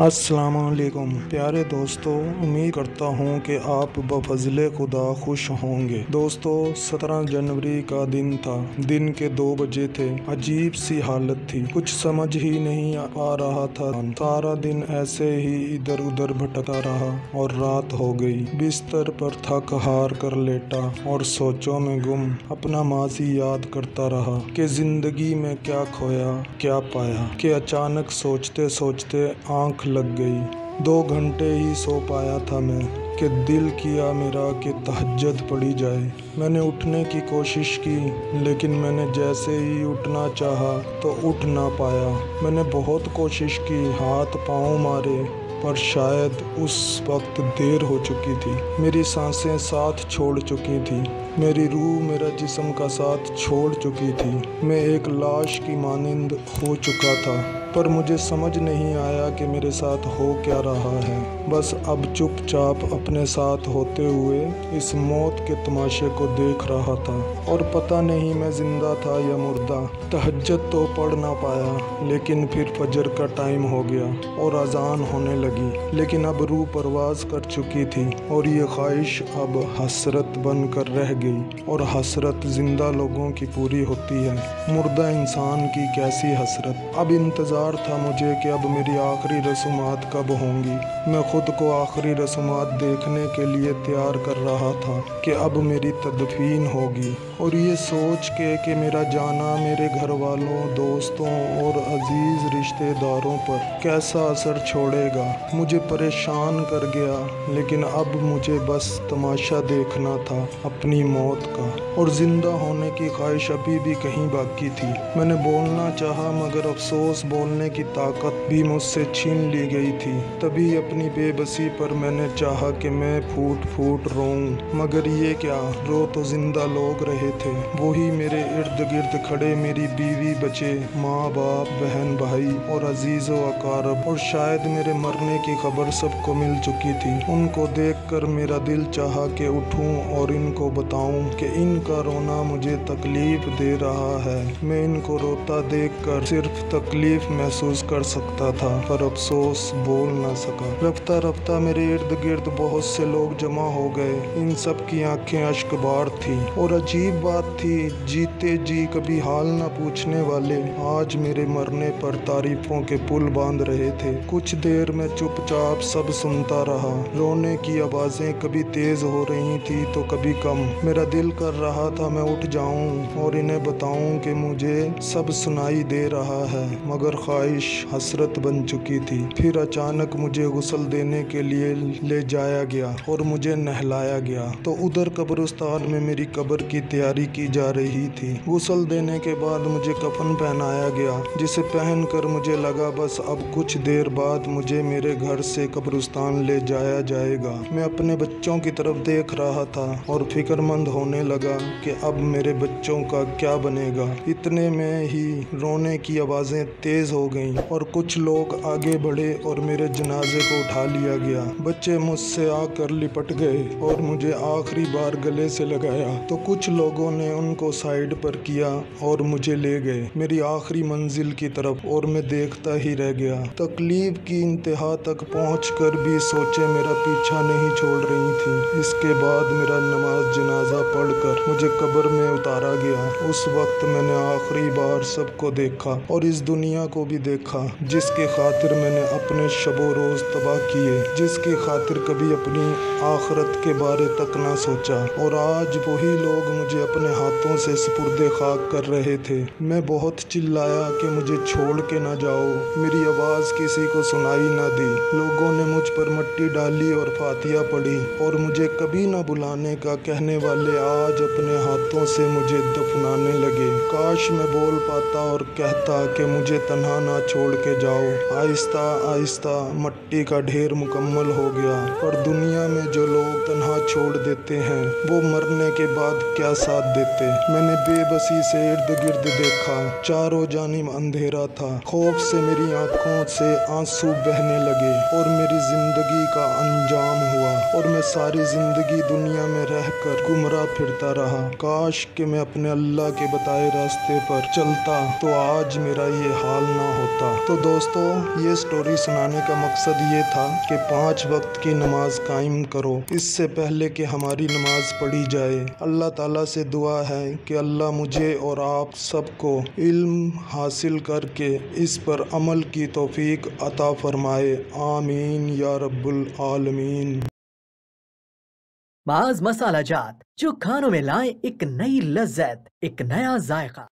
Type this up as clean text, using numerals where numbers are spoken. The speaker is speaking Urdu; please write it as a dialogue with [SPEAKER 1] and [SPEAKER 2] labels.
[SPEAKER 1] السلام علیکم پیارے دوستو، امید کرتا ہوں کہ آپ بفضل خدا خوش ہوں گے۔ دوستو، 17 جنوری کا دن تھا۔ دن کے 2 بجے تھے۔ عجیب سی حالت تھی، کچھ سمجھ ہی نہیں آ رہا تھا۔ سارا دن ایسے ہی ادھر ادھر بھٹکتا رہا اور رات ہو گئی۔ بستر پر تھک ہار کر لیٹا اور سوچوں میں گم اپنا ماضی یاد کرتا رہا کہ زندگی میں کیا کھویا کیا پایا، کہ اچانک سوچتے سوچتے آنکھ لگ گئی۔ 2 گھنٹے ہی سو پایا تھا میں کہ دل کیا میرا کہ تہجد پڑھی جائے۔ میں نے اٹھنے کی کوشش کی، لیکن میں نے جیسے ہی اٹھنا چاہا تو اٹھ نہ پایا۔ میں نے بہت کوشش کی، ہاتھ پاؤں مارے، پر شاید اس وقت دیر ہو چکی تھی۔ میری سانسیں ساتھ چھوڑ چکی تھی، میری روح میرا جسم کا ساتھ چھوڑ چکی تھی۔ میں ایک لاش کی مانند ہو چکا تھا، پر مجھے سمجھ نہیں آیا کہ میرے ساتھ ہو کیا رہا ہے۔ بس اب چپ چاپ اپنے ساتھ ہوتے ہوئے اس موت کے تماشے کو دیکھ رہا تھا، اور پتہ نہیں میں زندہ تھا یا مردہ۔ تہجد تو پڑھ نہ پایا، لیکن پھر فجر کا ٹائم ہو گیا اور اذان ہونے لگی۔ لیکن اب روح پرواز کر چکی تھی، اور یہ خواہش اب حسرت بن کر رہ گئی، اور حسرت زندہ لوگوں کی پوری ہوتی ہے، مردہ انسان کی کیسی حسرت۔ اب انتظار تھا مجھے کہ اب میری آخری رسومات کب ہوں گی۔ میں خود کو آخری رسومات دیکھنے کے لیے تیار کر رہا تھا کہ اب میری تدفین ہوگی، اور یہ سوچ کے کہ میرا جانا میرے گھر والوں، دوستوں اور عزیز رشتہ داروں پر کیسا اثر چھوڑے گا، مجھے پریشان کر گیا۔ لیکن اب مجھے بس تماشا دیکھنا تھا اپنی موت کا، اور زندہ ہونے کی خواہش ابھی بھی کہیں باقی تھی۔ میں نے بولنا چاہا، مگر افسوس بولنے کی طاقت بھی مجھ سے چھین لی گئی تھی۔ تبھی اپنی بے بسی پر میں نے چاہا کہ میں پھوٹ پھوٹ روؤں، مگر یہ کیا، رو تو زندہ لوگ رہے تھے، وہی میرے ارد گرد کھڑے، میری بیوی بچے، ماں باپ بہن بھائی اور عزیز و اقارب، اور شاید میرے مرنے کی خبر سب کو مل چکی تھی۔ ان کو دیکھ کر میرا دل چاہا کہ اٹھوں اور ان کو بتاؤں کہ ان کا رونا مجھے تکلیف دے رہا ہے۔ میں ان کو روتا دیکھ کر صرف تکلیف محسوس کر سکتا تھا، پر افسوس بول نہ سکا۔ رفتہ رفتہ میرے ارد گرد بہت سے لوگ جمع ہو گئے، ان سب کی آنکھیں اشک بار تھیں، اور عجیب بات تھی، جیتے جی کبھی حال نہ پوچھنے والے آج میرے مرنے پر تعریفوں کے پل باندھ رہے تھے۔ کچھ دیر میں چپ چاپ سب سنتا رہا۔ رونے کی آوازیں کبھی تیز ہو رہی تھی تو کبھی کم۔ میرا دل کر رہا تھا میں اٹھ جاؤں اور انہیں بتاؤں کہ مجھے سب سنائی دے رہا ہے، مگر خواہش حسرت بن چکی تھی۔ پھر اچانک مجھے غسل دینے کے لیے لے جایا گیا اور مجھے نہلایا گیا، تو ادھر قبرستان میں میری قبر کی تیاری کی جا رہی تھی۔ غسل دینے کے بعد مجھے کفن پہنایا گیا، جسے پہن کر مجھے لگا بس اب کچھ دیر بعد مجھے میرے گھر سے قبرستان لے جایا جائے گا۔ میں اپنے بچوں کی طرف دیکھ رہا تھا اور فکر مند ہونے لگا کہ اب میرے بچوں کا کیا بنے گا۔ اتنے میں ہی رونے کی آوازیں تیز ہو گئیں اور کچھ لوگ آگے بڑھے اور میرے جنازے کو اٹھا لیا گیا۔ بچے مجھ سے آ کر لپٹ گئے اور مجھے آخری بار گلے سے لگایا، تو کچھ لوگوں نے ان کو سائیڈ پر کیا اور مجھے لے گئے میری آخری منزل کی طرف، اور میں دیکھتا ہی رہ گیا۔ تکلیف کی انتہا تک پہنچ کر بھی سوچیں میرا پیچھا نہیں چھوڑ رہی تھی۔ اس کے بعد میرا نماز جنازہ پڑھ کر مجھے قبر میں اتارا گیا۔ اس وقت میں نے آخری بار سب کو دیکھا، اور اس دنیا کو بھی دیکھا جس کی خاطر میں نے اپنے شب و روز تباہ کیے، جس کی خاطر کبھی اپنی آخرت کے بارے تک نہ سوچا، اور آج وہی لوگ مجھے اپنے ہاتھوں سے سپرد خاک کر رہے تھے۔ میں بہت چلایا کہ مجھے چھوڑ کے نہ جاؤ، میری آواز کسی کو سنائی نہ دی۔ لوگوں نے مجھ پر مٹی ڈالی اور فاتحہ پڑھی، اور مجھے کبھی نہ بلانے کا کہنے والے آج اپنے ہاتھوں سے مجھے دفنانے لگے۔ کاش میں بول پاتا اور کہتا کہ مجھے تنہا نہ چھوڑ کے جاؤ۔ آہستہ آہستہ مٹی کا ڈھیر مکمل ہو گیا، اور دنیا میں جو لوگ تنہا چھوڑ دیتے ہیں وہ مرنے کے بعد کیا ساتھ دیتے۔ میں نے بے بسی سے ارد گرد دیکھا، چاروں جانب اندھیرا تھا۔ خوف سے میری آنکھوں سے آنسو بہنے لگے، اور میری زندگی کا انجام ہوا، اور میں ساری زندگی دنیا میں رہ کر گمراہ پھرتا رہا۔ کاش کہ میں اپنے اللہ کے بتائے راستے پر چلتا تو آج میرا یہ حال نہ نہ ہوتا۔ تو دوستو یہ سٹوری سنانے کا مقصد یہ تھا کہ 5 وقت کی نماز قائم کرو اس سے پہلے کہ ہماری نماز پڑھی جائے۔ اللہ تعالیٰ سے دعا ہے کہ اللہ مجھے اور آپ سب کو علم حاصل کر کے اس پر عمل کی توفیق عطا فرمائے، آمین یا رب العالمین۔
[SPEAKER 2] بعض مسالہ جات جو کھانوں میں لائیں ایک نئی لذت، ایک نیا ذائقہ۔